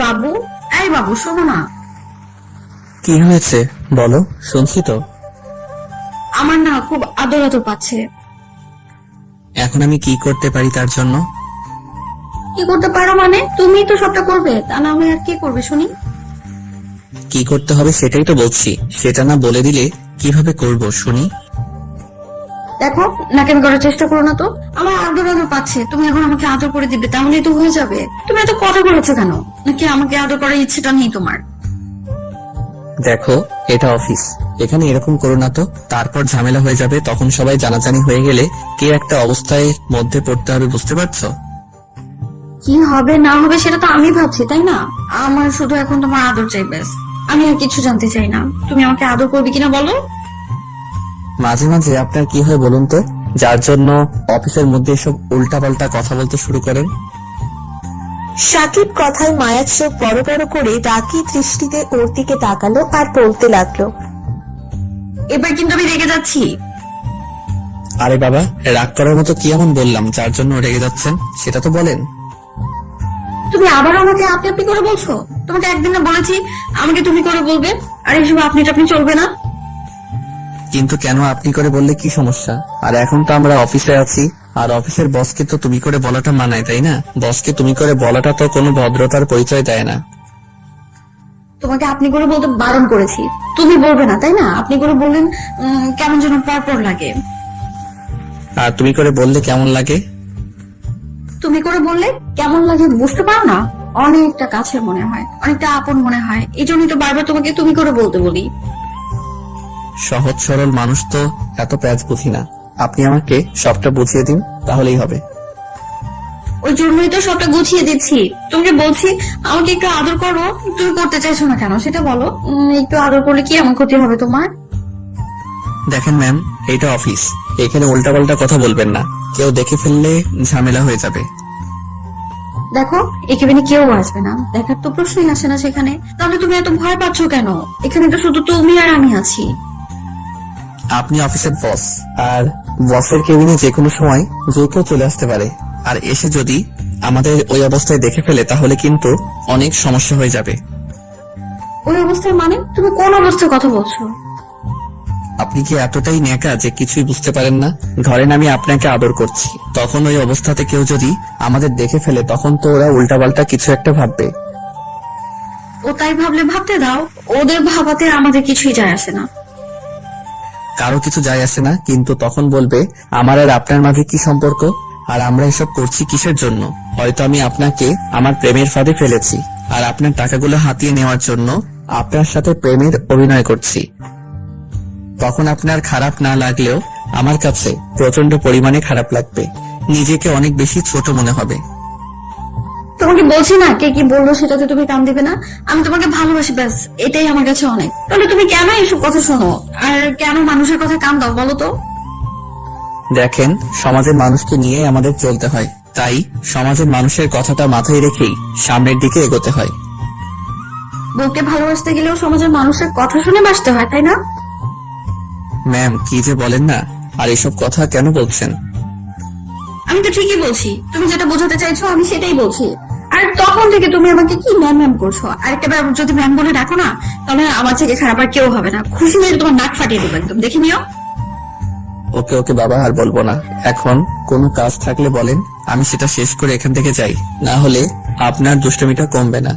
বাবু, এই বাবু শোনো না। কি হয়েছে বলো, শুনছি তো। আমার না খুব আদর আদর পাচ্ছে। এখন আমি কি করতে পারি তার জন্য? কি করতে পারো মানে? তুমি তো সবটা করবে, তা না আমি আর কি করবে শুনি? কি করতে হবে সেটাই তো বলছি, সেটা না বলে দিলে কিভাবে করব শুনি। দেখো, নাকেন করার চেষ্টা করো না তো। আমার আদর আদর পাচ্ছে, তুমি এখন আমাকে আদর করে দিবে, তাহলেই তো হয়ে যাবে। তুমি এত কথা বলেছো কেন? নাকি আমাকে আদর করার ইচ্ছেটা নেই তোমার? দেখো, এটা অফিস, এখানে এরকম করো না তো। তারপর ঝামেলা হয়ে যাবে, তখন সবাই জানাজানি হয়ে গেলে কে একটা অবস্থায় মধ্যে পড়তে হবে, বুঝতে পারছো? কি হবে না হবে সেটা তো আমি ভাবছি, তাই না? আমার শুধু এখন তোমার আদর চাই, ব্যাস। আমি আর কিছু জানতে চাই না। তুমি আমাকে আদর করবে কিনা বলো। মাঝে মাঝে আপনার কি হয় বলুন তো, যার জন্য অফিসের মধ্যে এসব উল্টাপাল্টা কথা বলতে শুরু করেন? সাকিব কথায় মায়ার চোখ বড় বড় করে রাগী দৃষ্টিতে ওর দিকে তাকালো আর বলতে লাগলো, এবার কিন্তু আমি রেগে যাচ্ছি। আরে বাবা, রাগ করার মতো কি এমন বললাম যার জন্য রেগে যাচ্ছেন, সেটা তো বলেন। তুমি আবার আমাকে আপনি আপনি করে বলছো। তোমাকে একদিন না বলেছি আমাকে তুমি করে বলবে, আর এসব আপনি টাপনি চলবে না। কিন্তু কেন আপনি করে বললে কি সমস্যা? আর এখন তো আমরা অফিসে আছি, আর অফিসের বসকে তো তুমি করে বলাটা মানায়, তাই না? বসকে তুমি করে বলাটা তো কোনো ভদ্রতার পরিচয় দেয় না। তোমাকে আপনি করে বলতে বারণ করেছি, তুমি বলবে না, তাই না? আপনি করে বললেন কেমন যেন পরপর লাগে। আর তুমি করে বললে কেমন লাগে? তুমি করে বললে কেমন লাগে বুঝতে পারো না? অনেকটা কাছের মনে হয়, অনেকটা আপন মনে হয়। এই জন্যই তো বারবার তোমাকে তুমি করে বলতে বলি। সহজ সরল মানুষ তো এত প্যাচ বুঝি না। আপনি আমাকে সবটা বুঝিয়ে দিন, তাহলেই হবে। ওই জন্যই তো সবটা গুছিয়ে দিচ্ছি। তোমাকে বলছি আমাকে একটু আদর করো, তুমি করতে চাইছো না কেন সেটা বলো। একটু আদর করলে কি এমন ক্ষতি হবে তোমার? দেখেন ম্যাম, এটা অফিস, এখানে উল্টাপাল্টা কথা বলবেন না। কেউ দেখে ফেললে ঝামেলা হয়ে যাবে। দেখো, এখানে কেউ আসবে না, দেখার তো প্রশ্নই আসে না সেখানে। তাহলে তুমি এত ভয় পাচ্ছ কেন? এখানে তো শুধু তুমি আর আমি আছি। আপনি অফিসের বস, আর বসের কেবিনে যে কোনো সময় যে কেউ চলে আসতে পারে। আর এসে যদি আমাদের ওই অবস্থায় দেখে ফেলে তাহলে কিন্তু অনেক সমস্যা হয়ে যাবে। ওই অবস্থায় মানে? তুমি কোন অবস্থার কথা বলছো? আপনি কি এতটাই ন্যাকা যে কিছুই বুঝতে পারেন না? ধরেন আমি আপনাকে আদর করছি, তখন ওই অবস্থাতে কেউ যদি আমাদের দেখে ফেলে তখন তো ওরা উল্টাপাল্টা কিছু একটা ভাববে। ও তাই ভাবলে ভাবতে দাও, ওদের ভাবাতে আমাদের কিছুই যায় আসে না। কারো কিছু যায় আসে না, কিন্তু তখন বলবে আমার আর আপনার মাঝে কি সম্পর্ক, আর আমরা এসব করছি কিসের জন্য? হয়তো আমি আপনাকে আমার প্রেমের ফাঁদে ফেলেছি, আর আপনার টাকাগুলো হাতিয়ে নেওয়ার জন্য আপনার সাথে প্রেমের অভিনয় করছি। তখন আপনার খারাপ না লাগলেও আমার কাছে প্রচন্ড পরিমাণে খারাপ লাগবে, নিজেকে অনেক বেশি ছোট মনে হবে। তোমাকে বলছি না, কে কি বললো সেটাতে তুমি কান দিবে না। আমি তোমাকে ভালোবাসি, ব্যাস এটাই আমার কাছে অনেক। তাহলে তুমি কেন এসব কথা শোনো আর কেন মানুষের কথা কান দাও বলো তো? দেখেন, সমাজের মানুষকে নিয়ে আমাদের চলতে হয়, তাই সমাজের মানুষের কথাটা মাথায় রেখেই সামনের দিকে এগোতে হয়। বউকে ভালোবাসতে গেলেও সমাজের মানুষের কথা শুনে বাসতে হয়, তাই না? ম্যাম, কি যে বলেন না, আর এসব কথা কেন বলছেন? আমি তো ঠিকই বলছি, তুমি যেটা বোঝাতে চাইছো আমি সেটাই বলছি। আর তখন থেকে তুমি আমাকে কি ম্যাম ম্যাম করছো। আর একটা বার যদি ম্যাম বলে ডাকো না, তাহলে আমার থেকে খারাপ আর কেউ হবে না। খুশি হয়ে তোমার নাক ফাটিয়ে দেবো একদম, দেখে নিও। ওকে ওকে বাবা, আর বলবো না। এখন কোনো কাজ থাকলে বলেন, আমি সেটা শেষ করে এখান থেকে যাই, না হলে আপনার দুষ্টমিটা কমবে না।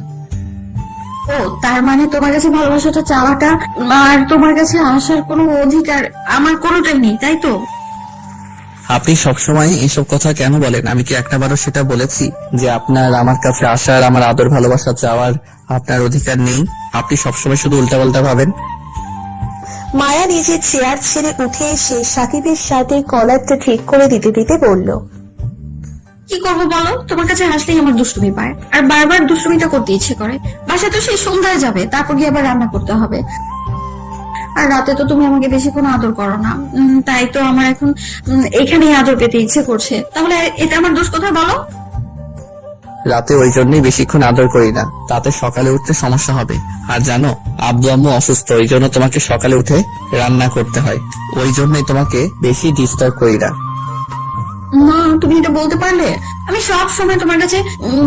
ও তার মানে তোমার কাছে ভালোবাসাটা চাওয়াটা আর তোমার কাছে আসার কোনো অধিকার আমার কোনোটাই নেই, তাই তো? আপনি সবসময় এসব কথা কেন বলেন? আমি কি একটাবারও সেটা বলেছি যে আপনার আমার কাছে আসার, আমার আদর ভালোবাসা চাওয়ার আপনার অধিকার নেই? আপনি সবসময় শুধু উল্টাপাল্টা ভাবেন। মায়া নিজের চেয়ার ছেড়ে উঠে এসে সাকিবের সাথে কলারটা ঠিক করে দিতে দিতে বলল, কি করবো বলো? তোমার কাছে আসলেই আমার দুষ্টুমি পায়, আর বারবার দুষ্টুমিটা করতে ইচ্ছে করে। বাসায় তো সেই সন্ধ্যায় যাবে, তারপর গিয়ে আবার রান্না করতে হবে। আর রাতে তো তুমি আমাকে বেশিক্ষণ আদর করো না, তাই তো আমার এখন এখানেই আদর পেতে ইচ্ছে করছে। তাহলে এটা আমার দোষ কোথায় বলো? রাতে ওই জন্যই বেশিক্ষণ আদর করি না, তাতে সকালে উঠতে সমস্যা হবে। আর জানো, আব্বু আম্মু অসুস্থ, ওই জন্য তোমাকে সকালে উঠে রান্না করতে হয়। ওই জন্যই তোমাকে বেশি ডিস্টার্ব করি না। না, তুমি এটা বলতে পারলে? আমি সব সময় তোমার কাছে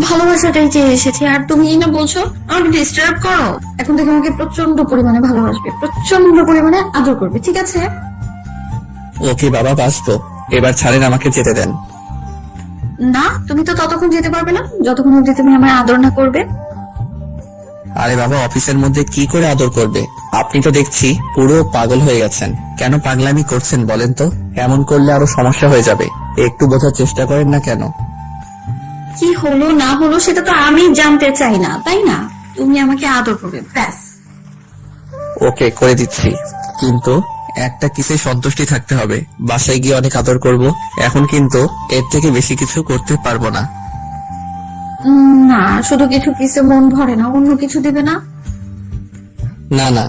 ভালোবাসাটাই চেয়ে এসেছি, আর তুমি না বলছো আমাকে ডিস্টার্ব করো। এখন থেকে আমাকে প্রচন্ড পরিমাণে ভালোবাসবে, প্রচন্ড পরিমাণে আদর করবে, ঠিক আছে? ওকে বাবা, বাসবো। এবার ছাড়েন, আমাকে যেতে দেন। না, তুমি তো ততক্ষণ যেতে পারবে না যতক্ষণ অব্দি তুমি আমার আদর না করবে। আরে বাবা, অফিসের মধ্যে কি করে আদর করবে? আপনি তো দেখছি পুরো পাগল হয়ে গেছেন। কেন পাগলামি করছেন বলেন তো? এমন করলে আরো সমস্যা হয়ে যাবে। একটু বোঝার চেষ্টা করেন না কেন? কি হলো না হলো সেটা তো আমি জানতে চাই না, তাই না? তুমি আমাকে আদর করবে, ব্যাস। ওকে, করে দিচ্ছি, কিন্তু একটা কিসে সন্তুষ্টি থাকতে হবে। বাসায় গিয়ে অনেক আদর করব, এখন কিন্তু এর থেকে বেশি কিছু করতে পারবো না। না, শুধু কিছু কিসে মন ভরে না, অন্য কিছু দিবে না? না না,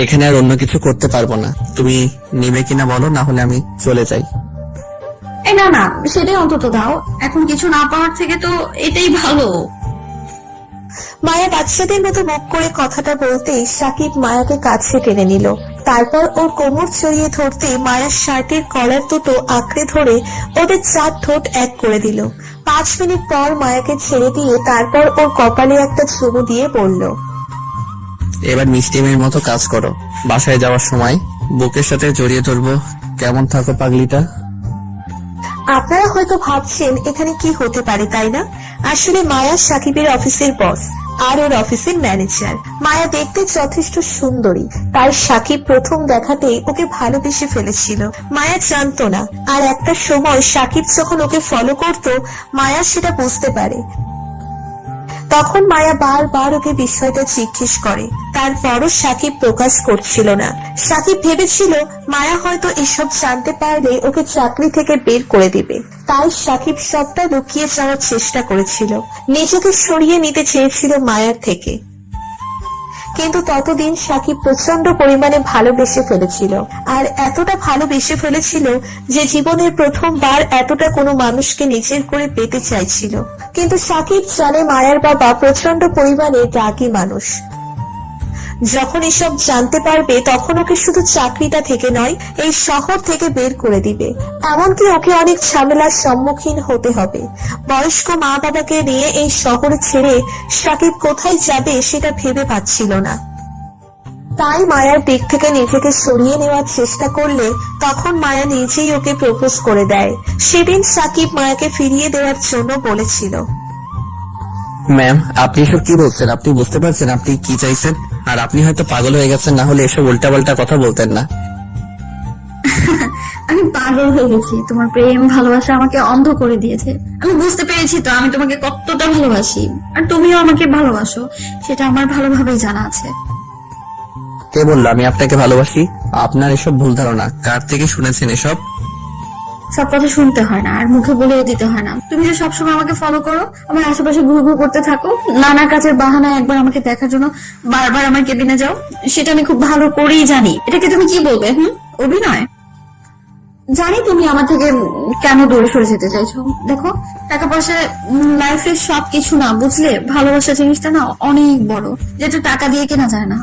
এখানে আর অন্য কিছু করতে পারবো না। তুমি নিবে কিনা বলো, না হলে আমি চলে যাই। এই না না, সেটাই অন্তত দাও। এখন কিছু না পাওয়ার থেকে তো এটাই ভালো। মায়া বাচ্চাদের মতো মুখ করে কথাটা বলতেই সাকিব মায়াকে কাছে টেনে নিল। তারপর ওর কোমর জড়িয়ে ধরতে মায়ার শার্টের কলার দুটো আঁকড়ে ধরে ওদের 4 ঠোঁট এক করে দিল। 5 মিনিট পর মায়াকে ছেড়ে দিয়ে তারপর ওর কপালে একটা চুমু দিয়ে বলল, এবার মিষ্টি মেয়ের মতো কাজ করো। বাসায় যাওয়ার সময় বুকের সাথে জড়িয়ে ধরবো। কেমন থাকো পাগলিটা? আপনারা হয়তো ভাবছেন এখানে কি হতে পারে, তাই না? আসলে মায়া সাকিবের অফিসের বস আর ওর অফিসের ম্যানেজার। মায়া দেখতে যথেষ্ট সুন্দরী, তাই সাকিব প্রথম দেখাতেই ওকে ভালোবেসে ফেলেছিল। মায়া জানতো না, আর একটা সময় সাকিব যখন ওকে ফলো করত, মায়া সেটা বুঝতে পারে। তখন মায়া বারবার ওকে বিষয়টা জিজ্ঞেস করে, তারপরও সাকিব প্রকাশ করছিল না। সাকিব ভেবেছিল মায়া হয়তো এসব জানতে পারলে ওকে চাকরি থেকে বের করে দিবে, তাই সাকিব সবটা লুকিয়ে যাওয়ার চেষ্টা করেছিল, নিজেকে সরিয়ে নিতে চেয়েছিল মায়ার থেকে। কিন্তু ততদিন সাকিব প্রচন্ড পরিমাণে ভালোবেসে ফেলেছিল, আর এতটা ভালোবেসে ফেলেছিল যে জীবনের প্রথমবার এতটা কোনো মানুষকে নিজের করে পেতে চাইছিল। কিন্তু সাকিব জানে মায়ার বাবা প্রচন্ড পরিমাণে রাগী মানুষ। যখন এসব জানতে পারবে তখন ওকে শুধু চাকরিটা থেকে নয়, এই শহর থেকে বের করে দিবে। এমনকি ওকে অনেক ঝামেলার সম্মুখীন হতে হবে। বয়স্ক মা বাবাকে নিয়ে এই শহরে ছেড়ে সাকিব কোথায় যাবে সেটা ভেবে পাচ্ছিল না। তাই মায়ার দিক থেকে নিজেকে সরিয়ে নেওয়ার চেষ্টা করলে তখন মায়া নিজেই ওকে প্রপোজ করে দেয়। সেদিন সাকিব মায়াকে ফিরিয়ে দেওয়ার জন্য বলেছিল, ম্যাম, আপনি এসব কি বলছেন? আপনি বুঝতে পারছেন আপনি কি চাইছেন? আর আপনি হয়তো পাগল হয়ে গেছেন, না হলে এসব উল্টাপাল্টা কথা বলতেন না। আমি পাগল হয়ে গেছি, তোমার প্রেম ভালোবাসা আমাকে অন্ধ করে দিয়েছে। আমি বুঝতে পেরেছি তো আমি তোমাকে কতটা ভালোবাসি, আর তুমিও আমাকে ভালোবাসো, সেটা আমার ভালোভাবেই জানা আছে। কে বললো আমি আপনাকে ভালোবাসি? আপনার এসব ভুল ধারণা। কার থেকে শুনেছেন এসব? সব কথা শুনতে হয় না, আর মুখে বলেও দিতে হয় না। তুমি যে সবসময় আমাকে ফলো করো, আমার আশেপাশে ঘুর ঘুর করতে থাকো, নানা কাজের বাহানায় একবার আমাকে দেখার জন্য বারবার আমার কেবিনে যাও, সেটা আমি খুব ভালো করেই জানি। এটাকে তুমি কি বলবে? অভিনয়? জানি তুমি আমার থেকে কেন দূরে সরে যেতে চাইছো। দেখো, টাকা পয়সা লাইফের সবকিছু না, বুঝলে? ভালোবাসা জিনিসটা না অনেক বড়, যেটা টাকা দিয়ে কেনা যায় না।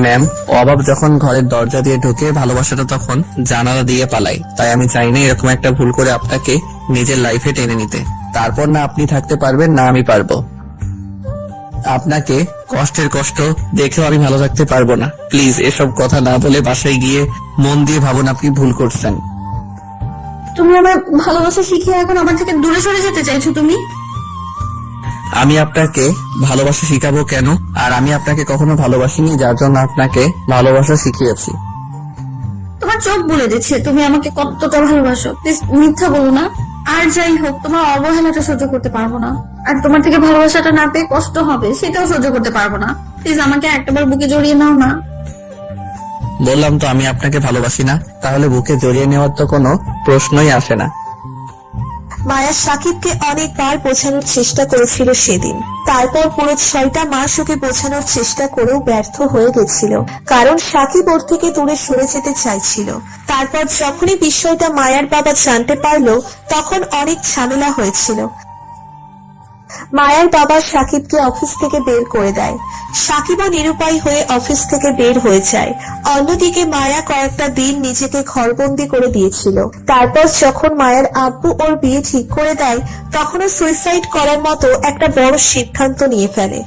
ম্যাম, অভাব যখন ঘরের দরজা দিয়ে ঢুকে, ভালোবাসাটা তখন জানালা দিয়ে পালাই। তাই আমি চাই না এরকম একটা ভুল করে আপনাকে নিজের লাইফে টেনে নিতে। তারপর না আপনি থাকতে পারবেন, না আমি পারবো। আপনাকে কষ্টের কষ্ট দেখেও আমি ভালো থাকতে পারবো না। প্লিজ এসব কথা না বলে বাসায় গিয়ে মন দিয়ে ভাবুন আপনি ভুল করছেন। তুমি আমার ভালোবাসা শিখিয়ে এখন আমার থেকে দূরে সরে যেতে চাইছো তুমি? আমি আপনাকে ভালোবাসা শিখাবো কেন? আর আমি আপনাকে কখনো ভালোবাসিনি, যার জন্য আপনাকে ভালোবাসা শিখিয়েছি। তোমার চোখ বলে দিচ্ছে তুমি আমাকে কতটা ভালোবাসো। প্লিজ মিথ্যা বলো না। আর যাই হোক, তোমার অবহেলাটা সহ্য করতে পারবো না, আর তোমার থেকে ভালোবাসাটা না পেয়ে কষ্ট হবে সেটাও সহ্য করতে পারবো না। প্লিজ আমাকে একটাবার বুকে জড়িয়ে নাও না। বললাম তো আমি আপনাকে ভালোবাসি না, তাহলে বুকে জড়িয়ে নেওয়ার তো কোনো প্রশ্নই আসে না। মায়া সাকিবকে অনেকবার বোঝানোর চেষ্টা করেছিল সেদিন। তারপর পুরো 6টা মাস ওকে বোঝানোর চেষ্টা করেও ব্যর্থ হয়ে গেছিল, কারণ সাকিব ওর থেকে দূরে সরে যেতে চাইছিল। তারপর যখনই বিষয়টা মায়ার বাবা জানতে পারলো, তখন অনেক ঝামেলা হয়েছিল। মায়ার বাবা সাকিবকে অফিস থেকে বের করে দেয়। সাকিবও নিরুপায় হয়ে অফিস থেকে বের হয়ে যায়। অন্যদিকে মায়া কয়েকটা দিন নিজেকে ঘরবন্দি করে দিয়েছিল। তারপর যখন মায়ের আব্বু ওর বিয়ে ঠিক করে দেয়, তখনও সুইসাইড করার মতো একটা বড় সিদ্ধান্ত নিয়ে ফেলে।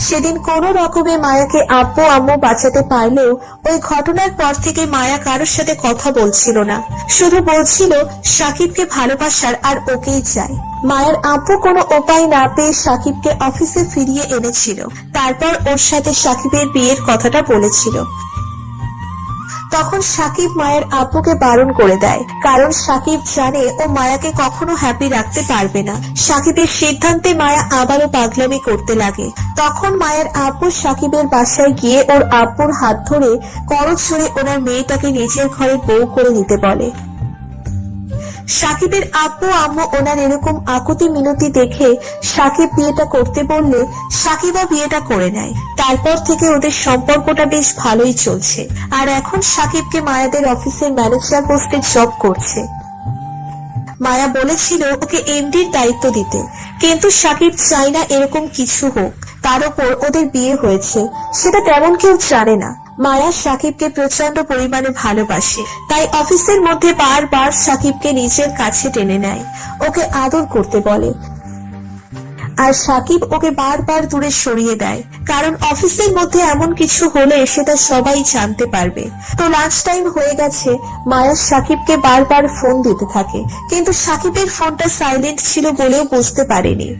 সেদিন কোনো রকমে মায়াকে আব্বু আম্মু বাঁচাতে পারলেও ওই ঘটনার পর থেকে মায়া কারোর সাথে কথা বলছিল না, শুধু বলছিল সাকিবকে ভালোবাসার আর ওকেই চায়। মায়ের আব্বু কোনো উপায় না পেয়ে সাকিবকে অফিসে ফিরিয়ে এনেছিল। তারপর ওর সাথে সাকিবের বিয়ের কথাটা বলেছিল। তখন সাকিব মায়ের আব্বুকে বারণ করে দেয়, কারণ সাকিব জানে ও মায়াকে কখনো হ্যাপি রাখতে পারবে না। সাকিবের সিদ্ধান্তে মায়া আবারও পাগলামি করতে লাগে। তখন মায়ের আব্বু সাকিবের বাসায় গিয়ে ওর আব্বুর হাত ধরে করজ ছুঁড়ে ওনার মেয়েটাকে নিজের ঘরে বউ করে নিতে বলে। সাকিবের আব্বু আম্মু ওনার এরকম আকুতি মিনতি দেখে সাকিব বিয়েটা করতে বললে সাকিবও বিয়েটা করে নেয়। তারপর থেকে ওদের সম্পর্কটা বেশ ভালোই চলছে। আর এখন সাকিবকে মায়াদের অফিসের ম্যানেজার পোস্টে জব করছে। মায়া বলেছিল ওকে এমডির দায়িত্ব দিতে, কিন্তু সাকিব চায় না এরকম কিছু হোক। তার উপর ওদের বিয়ে হয়েছে, সেটা তেমন কেউ জানে না। মায়া সাকিবকে প্রচন্ড পরিমাণে ভালোবাসে, তাই অফিসের মধ্যে বারবার সাকিবকে নিজের কাছে টেনে নেয়, ওকে আদর করতে বলে। আর সাকিব ওকে বারবার দূরে সরিয়ে দেয়, কারণ অফিসের মধ্যে এমন কিছু হলে সেটা সবাই জানতে পারবে। তো লাঞ্চ টাইম হয়ে গেছে, মায়া সাকিবকে বারবার ফোন দিতে থাকে, কিন্তু সাকিবের ফোনটা সাইলেন্ট ছিল বলেও বুঝতে পারেনি।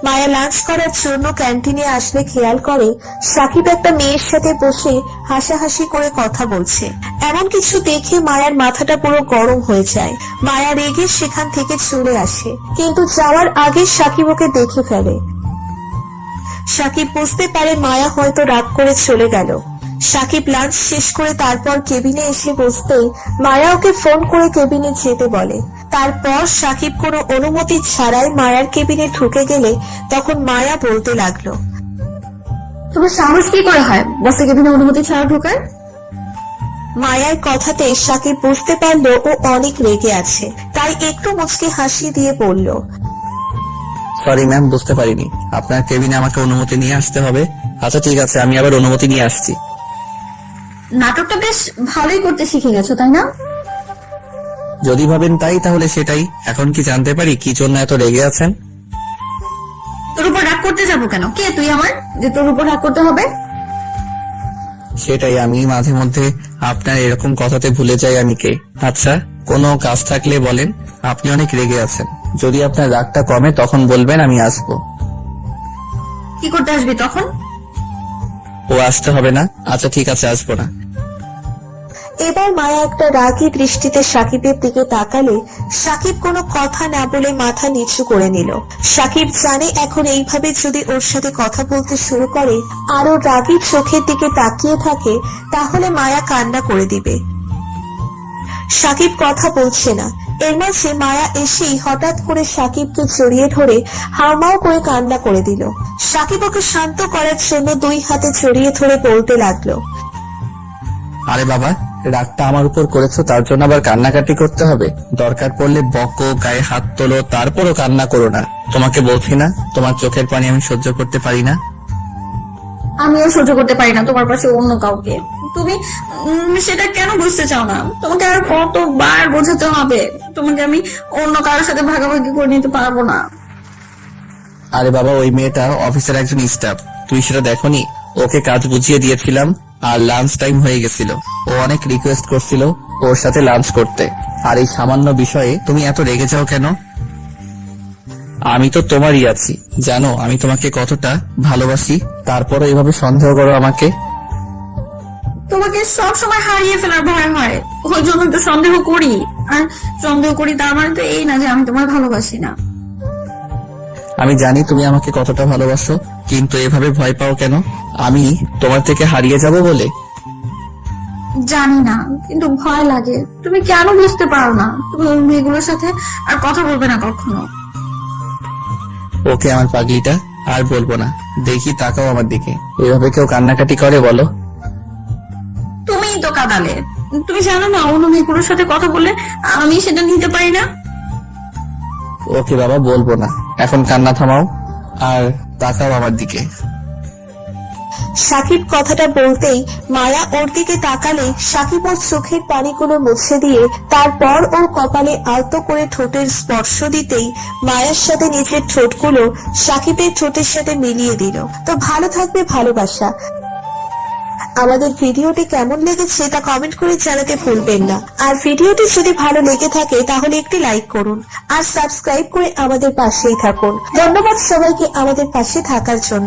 মায়া লাঞ্চ করার জন্য ক্যান্টিনে আসলে খেয়াল করে সাকিব একটা মেয়ের সাথে বসে হাসাহাসি করে কথা বলছে। এমন কিছু দেখে মায়ার মাথাটা পুরো গরম হয়ে যায়। মায়া রেগে সেখান থেকে চলে আসে, কিন্তু যাওয়ার আগে সাকিব ওকে দেখে ফেলে। সাকিব বুঝতে পারে মায়া হয়তো রাগ করে চলে গেল। সাকিব লাঞ্চ শেষ করে তারপর কেবিনে এসে বসতেই মায়া ওকে ফোন করে কেবিনে যেতে বলে। তারপর সাকিব কোনো অনুমতি ছাড়াই মায়ার কেবিনে ঢুকে গেলে তখন মায়া বলতে লাগলো, তোমার সাহস কি করে হয় বসে কেবিনে অনুমতি ছাড়া ঢোকার? মায়ার কথাতে সাকিব বুঝতে পারলো ও অনেক রেগে আছে, তাই একটু মুচকি হাসি দিয়ে বলল, সরি ম্যাম, বুঝতে পারিনি আপনার কেবিনে আমাকে অনুমতি নিয়ে আসতে হবে। আচ্ছা ঠিক আছে, আমি আবার অনুমতি নিয়ে আসছি। নাটকটা বেশ ভালোই করতে শিখে গেছো, তাই না? যদি ভাবেন তাই তাহলে সেটাই। এখন কি জানতে পারি কি জন্য এত রেগে আছেন? তোর উপর রাগ করতে যাবো কেন? কে তুই আমার যে তোর উপর রাগ করতে হবে? সেটাই, আমি মাঝে মধ্যে আপনার এরকম কথাতে ভুলে যাই আমি কে। আচ্ছা, কোনো কাজ থাকলে বলেন। আপনি অনেক রেগে আছেন, যদি আপনার রাগটা কমে তখন বলবেন, আমি আসবো। কি করতে আসবি তখন? ও আসতে হবে না? আচ্ছা ঠিক আছে, আসবো না। এবার মায়া একটা রাগী দৃষ্টিতে সাকিবের দিকে তাকালে সাকিব কোনো কথা না বলে মাথা নিচু করে নিল। সাকিব জানে এখন এইভাবে যদি ওর সাথে কথা বলতে শুরু করে আর ওর রাগী চোখের দিকে তাকিয়ে থাকে তাহলে মায়া কান্না করে দিবে। সাকিব কথা বলছে না। এর মাঝে মায়া এসেই হঠাৎ করে সাকিবকে জড়িয়ে ধরে হাউমাউ করে কান্না করে দিল। সাকিব ওকে শান্ত করার জন্য দুই হাতে জড়িয়ে ধরে বলতে লাগলো, আরে বাবা, রাগটা আমার উপর করেছো, তার জন্য আবার কান্নাকাটি করতে হবে? দরকার পড়লে বকো, গায়ে হাত তোলো, তারপরও কান্না করো না। তোমাকে বলছি না তোমার চোখের পানি আমি সহ্য করতে পারি না? আমিও সহ্য করতে পারি না তোমার পাশে অন্য কাউকে। তুমি সেটা কেন বুঝতে চাও না? তোমাকে আর কতবার বোঝাতে হবে? তোমাকে আমি অন্য কারোর সাথে ভাগাভাগি করে নিতে পারবো না। আরে বাবা, ওই মেয়েটা অফিসের একজন স্টাফ, তুই সেটা দেখোনি? ওকে কাজ বুঝিয়ে দিয়েছিলাম আর লাঞ্চ টাইম হয়ে গেছিল। ও অনেক রিকোয়েস্ট করছিল ওর সাথে লাঞ্চ করতে, আর এই সামান্য বিষয়ে তুমি এত রেগে যাও কেন? আমি তো তোমারই আছি, জানো আমি তোমাকে কতটা ভালোবাসি, তারপরও এভাবে সন্দেহ করো আমাকে? তোমাকে সব সময় হারিয়ে ফেলার ভয় হয়, ওই জন্য তো সন্দেহ করি। আর সন্দেহ করি তার মানে তো এই না যে আমি তোমার ভালোবাসি না। আমি জানি তুমি আমাকে কতটা ভালোবাসো, কিন্তু এভাবে ভয় পাও কেন? আমি তোমার থেকে হারিয়ে যাব বলে? জানি না, কিন্তু ভয় লাগে। তুমি কেন বুঝতে পারো না? তুমি ওই মেয়েগুলোর সাথে আর কথা বলবে না কখনো। ওকে আমার পাগলিটা, আর বলবো না। দেখি, তাকাও আমার দিকে। এভাবে কেউ কান্নাকাটি করে বলো? তুমিই তো কাঁদালে। তুমি জানো না অন্য মেয়েগুলোর সাথে কথা বললে আমি সেটা নিতে পারি না। ওকে বাবা, বলবো না। এখন কান্না থামাও আর তাকাও আমার দিকে। সাকিব কথাটা বলতেই মায়া ওর দিকে তাকালে সাকিব ওর চোখের পানিগুলো মুছে দিয়ে তারপর ওর কপালে আলতো করে ঠোঁটের স্পর্শ দিতেই মায়ার সাথে নিজের ঠোঁটগুলো সাকিবের ঠোঁটের সাথে মিলিয়ে দিল। তো ভালো থাকবে ভালোবাসা। আমাদের ভিডিওটি কেমন লেগেছে তা কমেন্ট করে জানাতে ভুলবেন না। আর ভিডিওটি যদি ভালো লেগে থাকে তাহলে একটি লাইক করুন আর সাবস্ক্রাইব করে আমাদের পাশেই থাকুন। ধন্যবাদ সবাইকে আমাদের পাশে থাকার জন্য।